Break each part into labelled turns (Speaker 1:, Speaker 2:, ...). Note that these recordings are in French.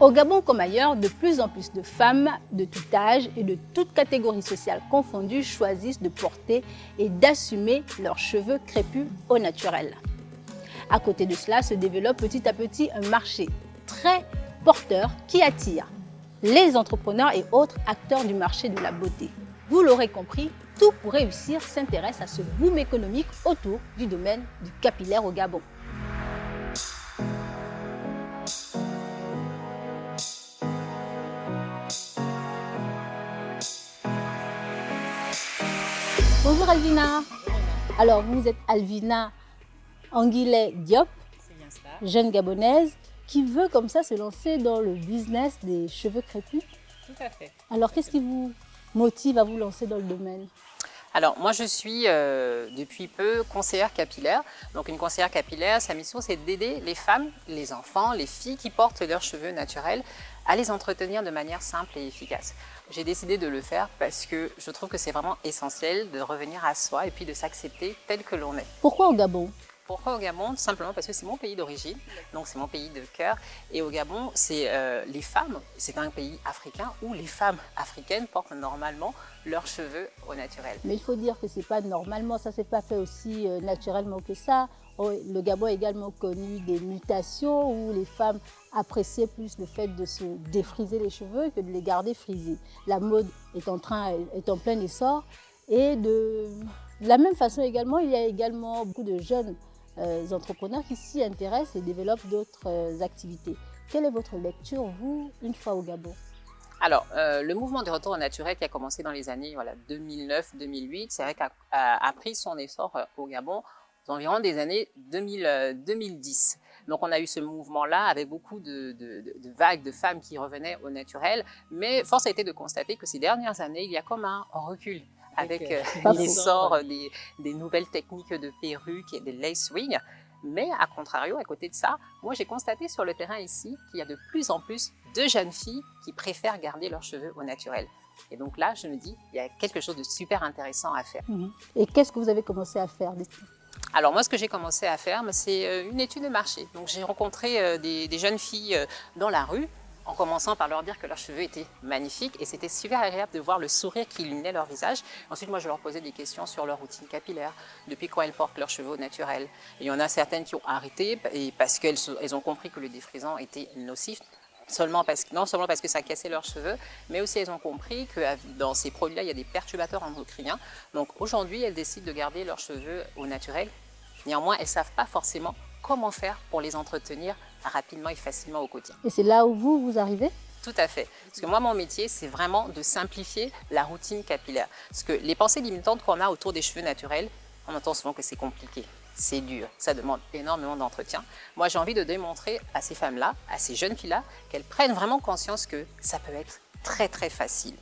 Speaker 1: Au Gabon comme ailleurs, de plus en plus de femmes de tout âge et de toutes catégories sociales confondues choisissent de porter et d'assumer leurs cheveux crépus au naturel. À côté de cela se développe petit à petit un marché très porteur qui attire les entrepreneurs et autres acteurs du marché de la beauté. Vous l'aurez compris, Tout pour réussir s'intéresse à ce boom économique autour du domaine du capillaire au Gabon. Bonjour Alvina. Alors vous êtes Alvina Anguillet Diop, jeune gabonaise qui veut comme ça se lancer dans le business des cheveux crépus.
Speaker 2: Tout à fait.
Speaker 1: Alors qu'est-ce qui vous motive à vous lancer dans le domaine?
Speaker 2: Alors moi je suis depuis peu conseillère capillaire. Donc une conseillère capillaire, sa mission c'est d'aider les femmes, les enfants, les filles qui portent leurs cheveux naturels à les entretenir de manière simple et efficace. J'ai décidé de le faire parce que je trouve que c'est vraiment essentiel de revenir à soi et puis de s'accepter tel que l'on est.
Speaker 1: Pourquoi au Gabon?
Speaker 2: Pourquoi au Gabon? Tout simplement parce que c'est mon pays d'origine, donc c'est mon pays de cœur. Et au Gabon, c'est les femmes, c'est un pays africain où les femmes africaines portent normalement leurs cheveux au naturel.
Speaker 1: Mais il faut dire que c'est pas normalement, ça s'est pas fait aussi naturellement que ça. Le Gabon a également connu des mutations où les femmes appréciaient plus le fait de se défriser les cheveux que de les garder frisés. La mode est en plein essor et de la même façon également, il y a également beaucoup de jeunes entrepreneurs qui s'y intéressent et développent d'autres activités. Quelle est votre lecture, vous, une fois au Gabon?
Speaker 2: Alors, le mouvement de retour au naturel qui a commencé dans les années 2009-2008, c'est vrai qu'a pris son essor au Gabon aux environs des années 2010. Donc on a eu ce mouvement-là avec beaucoup de vagues de femmes qui revenaient au naturel, mais force a été de constater que ces dernières années, il y a comme un recul avec l'essor des nouvelles techniques de perruques et des lace wigs. Mais à contrario, à côté de ça, moi j'ai constaté sur le terrain ici qu'il y a de plus en plus de jeunes filles qui préfèrent garder leurs cheveux au naturel. Et donc là, je me dis, il y a quelque chose de super intéressant à faire.
Speaker 1: Et qu'est-ce que vous avez commencé à faire?
Speaker 2: Alors moi, ce que j'ai commencé à faire, c'est une étude de marché. Donc j'ai rencontré des jeunes filles dans la rue, en commençant par leur dire que leurs cheveux étaient magnifiques et c'était super agréable de voir le sourire qui illuminait leur visage. Ensuite, moi, je leur posais des questions sur leur routine capillaire, depuis quand elles portent leurs cheveux au naturel. Et il y en a certaines qui ont arrêté parce qu'elles ont compris que le défrisant était nocif. Non seulement parce que ça cassait leurs cheveux, mais aussi elles ont compris que dans ces produits-là, il y a des perturbateurs endocriniens. Donc aujourd'hui, elles décident de garder leurs cheveux au naturel. Néanmoins, elles ne savent pas forcément comment faire pour les entretenir rapidement et facilement au quotidien.
Speaker 1: Et c'est là où vous arrivez?
Speaker 2: Tout à fait. Parce que moi, mon métier, c'est vraiment de simplifier la routine capillaire. Parce que les pensées limitantes qu'on a autour des cheveux naturels, on entend souvent que c'est compliqué, c'est dur, ça demande énormément d'entretien. Moi, j'ai envie de démontrer à ces femmes-là, à ces jeunes filles-là, qu'elles prennent vraiment conscience que ça peut être très très facile.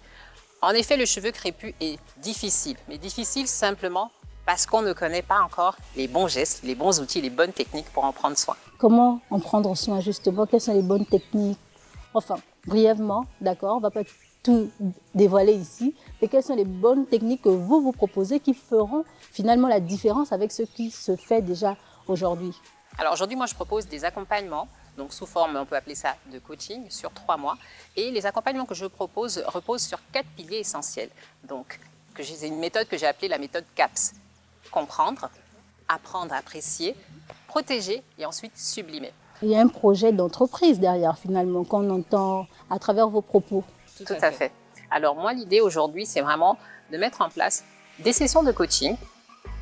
Speaker 2: En effet, le cheveu crépus est difficile, mais difficile simplement parce qu'on ne connaît pas encore les bons gestes, les bons outils, les bonnes techniques pour en prendre soin.
Speaker 1: Comment en prendre soin justement? Quelles sont les bonnes techniques? Enfin, brièvement, d'accord, on ne va pas tout dévoiler ici, mais quelles sont les bonnes techniques que vous proposez qui feront finalement la différence avec ce qui se fait déjà aujourd'hui?
Speaker 2: Alors aujourd'hui, moi je propose des accompagnements, donc sous forme, on peut appeler ça de coaching, sur 3 mois. Et les accompagnements que je propose reposent sur 4 piliers essentiels. Donc, c'est une méthode que j'ai appelée la méthode CAPS. Comprendre, apprendre à apprécier, protéger et ensuite sublimer.
Speaker 1: Il y a un projet d'entreprise derrière finalement qu'on entend à travers vos propos.
Speaker 2: Tout à fait. Alors moi, l'idée aujourd'hui, c'est vraiment de mettre en place des sessions de coaching,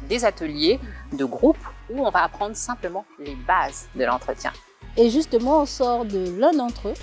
Speaker 2: des ateliers de groupe où on va apprendre simplement les bases de l'entretien.
Speaker 1: Et justement, on sort de l'un d'entre eux.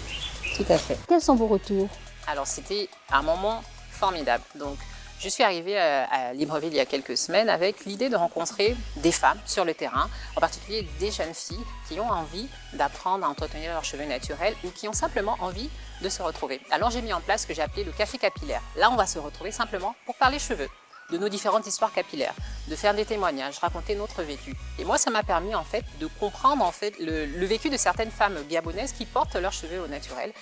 Speaker 2: Tout à fait.
Speaker 1: Quels sont vos retours?
Speaker 2: Alors c'était un moment formidable. Donc je suis arrivée à Libreville il y a quelques semaines avec l'idée de rencontrer des femmes sur le terrain, en particulier des jeunes filles qui ont envie d'apprendre à entretenir leurs cheveux naturels ou qui ont simplement envie de se retrouver. Alors j'ai mis en place ce que j'ai appelé le café capillaire. Là, on va se retrouver simplement pour parler cheveux, de nos différentes histoires capillaires, de faire des témoignages, raconter notre vécu. Et moi, ça m'a permis en fait de comprendre le vécu de certaines femmes gabonaises qui portent leurs cheveux au naturel.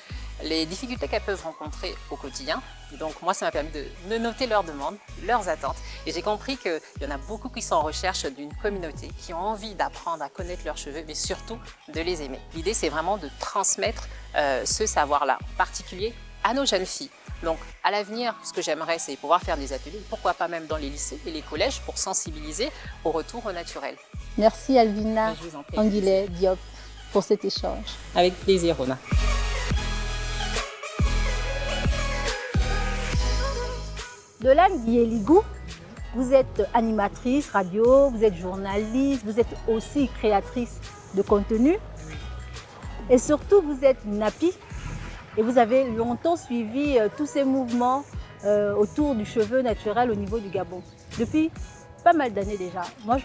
Speaker 2: les difficultés qu'elles peuvent rencontrer au quotidien. Donc moi, ça m'a permis de noter leurs demandes, leurs attentes. Et j'ai compris qu'il y en a beaucoup qui sont en recherche d'une communauté, qui ont envie d'apprendre à connaître leurs cheveux, mais surtout de les aimer. L'idée, c'est vraiment de transmettre ce savoir-là, en particulier à nos jeunes filles. Donc à l'avenir, ce que j'aimerais, c'est pouvoir faire des ateliers, pourquoi pas même dans les lycées et les collèges, pour sensibiliser au retour au naturel.
Speaker 1: Merci Alvina Anguillet Diop pour cet échange.
Speaker 2: Avec plaisir, Rona.
Speaker 1: Dolane Guillet-Ligou, vous êtes animatrice radio, vous êtes journaliste, vous êtes aussi créatrice de contenu. Et surtout, vous êtes nappy et vous avez longtemps suivi tous ces mouvements autour du cheveu naturel au niveau du Gabon. Depuis pas mal d'années déjà. Moi,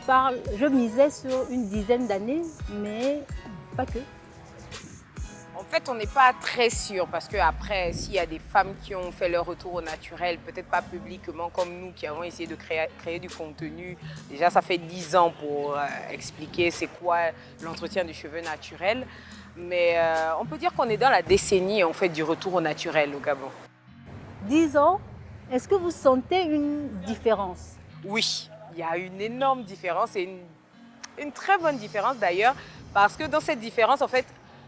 Speaker 1: je misais sur une dizaine d'années, mais pas que.
Speaker 3: En fait, on n'est pas très sûr parce qu'après, s'il y a des femmes qui ont fait leur retour au naturel, peut-être pas publiquement comme nous qui avons essayé de créer du contenu. Déjà, ça fait 10 ans pour expliquer c'est quoi l'entretien du cheveu naturel. Mais on peut dire qu'on est dans la décennie en fait, du retour au naturel au Gabon.
Speaker 1: 10 ans, est-ce que vous sentez une différence?
Speaker 3: Oui, il y a une énorme différence et une très bonne différence d'ailleurs parce que dans cette différence, en fait,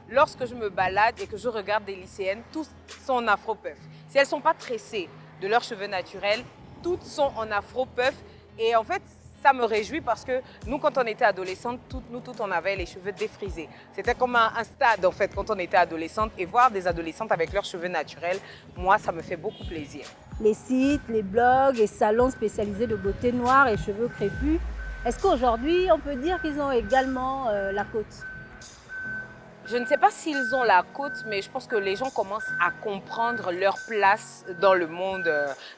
Speaker 3: lorsque je me balade et que je regarde des lycéennes, toutes sont en afro-puff. Si elles ne sont pas tressées de leurs cheveux naturels, toutes sont en afro-puff. Et en fait, ça me réjouit parce que nous, quand on était adolescentes, toutes, on avait les cheveux défrisés. C'était comme un stade, en fait, quand on était adolescente. Et voir des adolescentes avec leurs cheveux naturels, moi, ça me fait beaucoup plaisir.
Speaker 1: Les sites, les blogs et salons spécialisés de beauté noire et cheveux crépus, est-ce qu'aujourd'hui, on peut dire qu'ils ont également la cote?
Speaker 3: Je ne sais pas s'ils ont la cote, mais je pense que les gens commencent à comprendre leur place dans le monde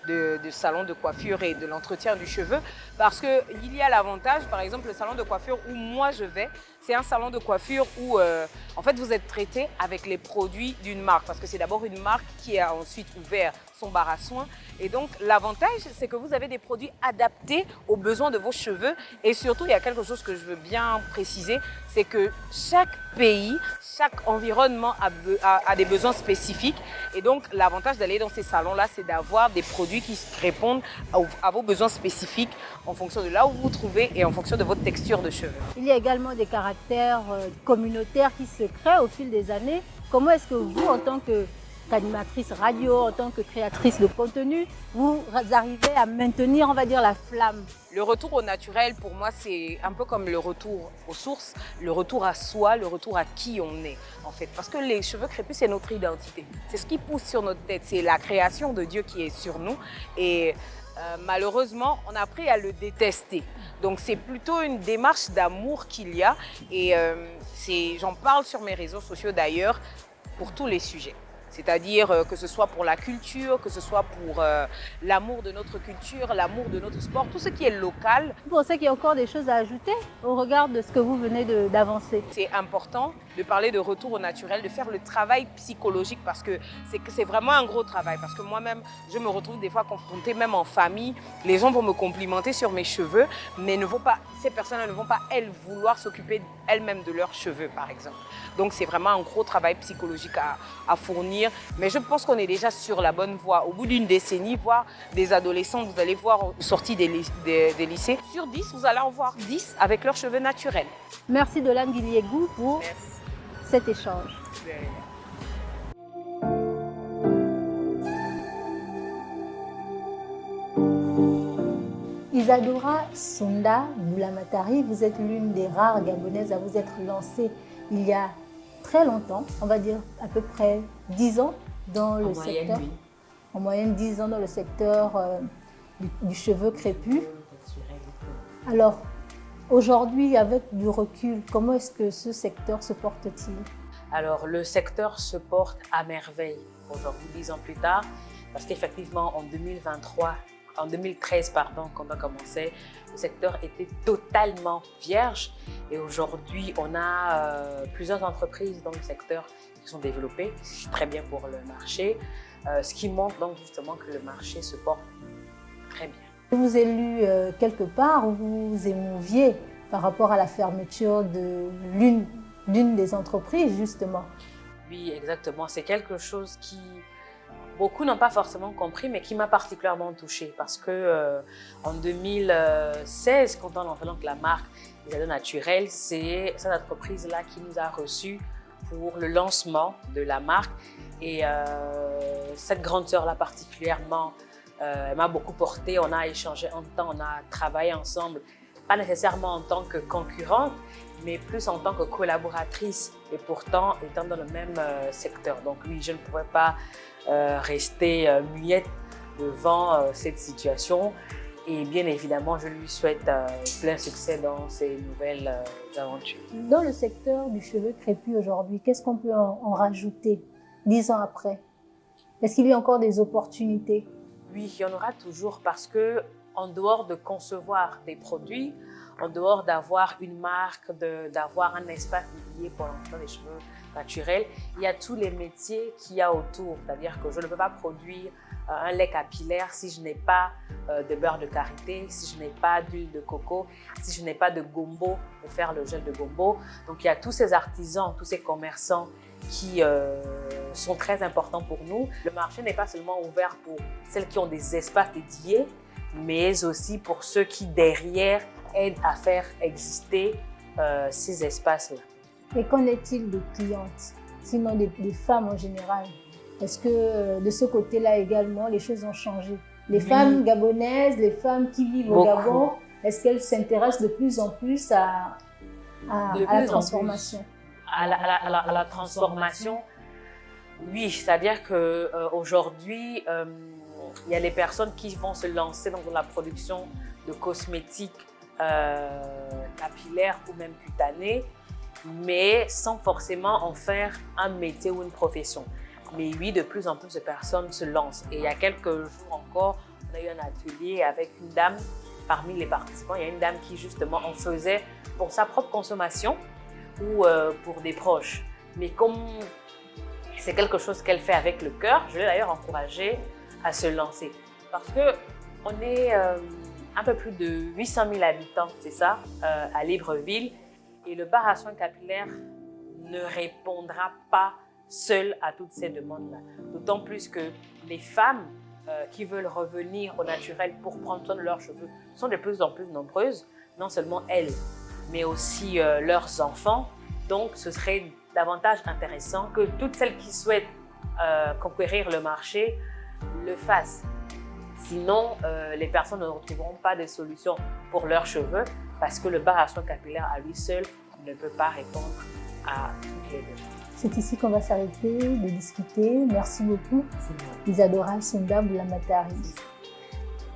Speaker 3: du salon de coiffure et de l'entretien du cheveu. Parce qu'il y a l'avantage, par exemple, le salon de coiffure où moi je vais, c'est un salon de coiffure où en fait, vous êtes traité avec les produits d'une marque. Parce que c'est d'abord une marque qui a ensuite ouvert son bar à soins. Et donc, l'avantage, c'est que vous avez des produits adaptés aux besoins de vos cheveux. Et surtout, il y a quelque chose que je veux bien préciser, c'est que chaque pays, chaque environnement a des besoins spécifiques. Et donc, l'avantage d'aller dans ces salons-là, c'est d'avoir des produits qui répondent à vos besoins spécifiques en fonction de là où vous vous trouvez et en fonction de votre texture de cheveux.
Speaker 1: Il y a également des caractères communautaires qui se créent au fil des années. Comment est-ce que vous, en tant qu'animatrice radio, en tant que créatrice de contenu, vous arrivez à maintenir, on va dire, la flamme?
Speaker 3: Le retour au naturel, pour moi, c'est un peu comme le retour aux sources, le retour à soi, le retour à qui on est, en fait. Parce que les cheveux crépus, c'est notre identité. C'est ce qui pousse sur notre tête. C'est la création de Dieu qui est sur nous. Et malheureusement, on a appris à le détester. Donc, c'est plutôt une démarche d'amour qu'il y a. Et j'en parle sur mes réseaux sociaux d'ailleurs, pour tous les sujets. C'est-à-dire que ce soit pour la culture, que ce soit pour l'amour de notre culture, l'amour de notre sport, tout ce qui est local.
Speaker 1: Vous pensez qu'il y a encore des choses à ajouter au regard de ce que vous venez d'avancer?
Speaker 3: C'est important de parler de retour au naturel, de faire le travail psychologique parce que c'est vraiment un gros travail. Parce que moi-même, je me retrouve des fois confrontée, même en famille. Les gens vont me complimenter sur mes cheveux, mais ces personnes-là ne vont pas, elles, vouloir s'occuper elles-mêmes de leurs cheveux, par exemple. Donc, c'est vraiment un gros travail psychologique à fournir. Mais je pense qu'on est déjà sur la bonne voie. Au bout d'une décennie, voir des adolescents, vous allez voir sortis des lycées. Sur 10, vous allez en voir 10 avec leurs cheveux naturels.
Speaker 1: Merci Dolane Guillet-Ligou pour cet échange. Isadora Sonda Boulamatari, vous êtes l'une des rares Gabonaises à vous être lancée il y a très longtemps, on va dire à peu près 10 ans dans le secteur.
Speaker 4: Oui.
Speaker 1: En moyenne 10 ans dans le secteur du cheveu crépus. Alors, aujourd'hui, avec du recul, comment est-ce que ce secteur se porte-t-il?
Speaker 4: Alors, le secteur se porte à merveille aujourd'hui, 10 ans plus tard, parce qu'effectivement, en 2013, quand on a commencé, le secteur était totalement vierge. Et aujourd'hui, on a plusieurs entreprises dans le secteur qui sont développées, c'est très bien pour le marché, ce qui montre donc justement que le marché se porte très bien.
Speaker 1: Je vous ai lu quelque part où vous vous émouviez par rapport à la fermeture de l'une des entreprises, justement.
Speaker 4: Oui, exactement. C'est quelque chose qui, beaucoup n'ont pas forcément compris, mais qui m'a particulièrement touchée parce que en 2016, quand on a lancé la marque des ados naturels, c'est cette entreprise-là qui nous a reçus pour le lancement de la marque. Et cette grande sœur-là particulièrement, elle m'a beaucoup portée. On a échangé en temps, on a travaillé ensemble, pas nécessairement en tant que concurrente, mais plus en tant que collaboratrice et pourtant étant dans le même secteur. Donc oui, je ne pouvais pas rester muette devant cette situation. Et bien évidemment, je lui souhaite plein succès dans ses nouvelles aventures.
Speaker 1: Dans le secteur du cheveu crépus aujourd'hui, qu'est-ce qu'on peut en rajouter 10 ans après? Est-ce qu'il y a encore des opportunités?
Speaker 4: Oui, il y en aura toujours parce que en dehors de concevoir des produits, en dehors d'avoir une marque, d'avoir un espace dédié pour l'emploi des cheveux naturels, il y a tous les métiers qu'il y a autour. C'est-à-dire que je ne peux pas produire un lait capillaire si je n'ai pas de beurre de karité, si je n'ai pas d'huile de coco, si je n'ai pas de gombo pour faire le gel de gombo. Donc il y a tous ces artisans, tous ces commerçants qui sont très importants pour nous. Le marché n'est pas seulement ouvert pour celles qui ont des espaces dédiés, mais aussi pour ceux qui derrière aident à faire exister ces espaces-là.
Speaker 1: Et qu'en est-il des clientes, sinon des femmes en général? Est-ce que de ce côté-là également, les choses ont changé? Les femmes gabonaises, les femmes qui vivent au Gabon, est-ce qu'elles s'intéressent de plus en plus à la transformation?
Speaker 4: À la transformation, oui. C'est-à-dire qu'aujourd'hui, il y a les personnes qui vont se lancer dans la production de cosmétiques capillaires ou même cutanés, mais sans forcément en faire un métier ou une profession. Mais oui, de plus en plus de personnes se lancent. Et il y a quelques jours encore, on a eu un atelier avec une dame, parmi les participants, il y a une dame qui justement en faisait pour sa propre consommation ou pour des proches. Mais comme c'est quelque chose qu'elle fait avec le cœur, je l'ai d'ailleurs encouragée à se lancer. Parce qu'on est un peu plus de 800 000 habitants, c'est ça, à Libreville. Et le bar à soins capillaires ne répondra pas seul à toutes ces demandes-là. D'autant plus que les femmes qui veulent revenir au naturel pour prendre soin de leurs cheveux sont de plus en plus nombreuses, non seulement elles, mais aussi leurs enfants. Donc, ce serait davantage intéressant que toutes celles qui souhaitent conquérir le marché le fassent. Sinon, les personnes ne retrouveront pas de solution pour leurs cheveux parce que le bar à soins capillaires à lui seul ne peut pas répondre à toutes les demandes.
Speaker 1: C'est ici qu'on va s'arrêter de discuter. Merci beaucoup, Isadora Sunda Boulamata-Harry.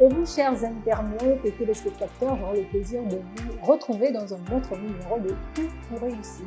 Speaker 1: Et vous, chers internautes et téléspectateurs, j'aurai le plaisir de vous retrouver dans un autre numéro de Tout pour réussir.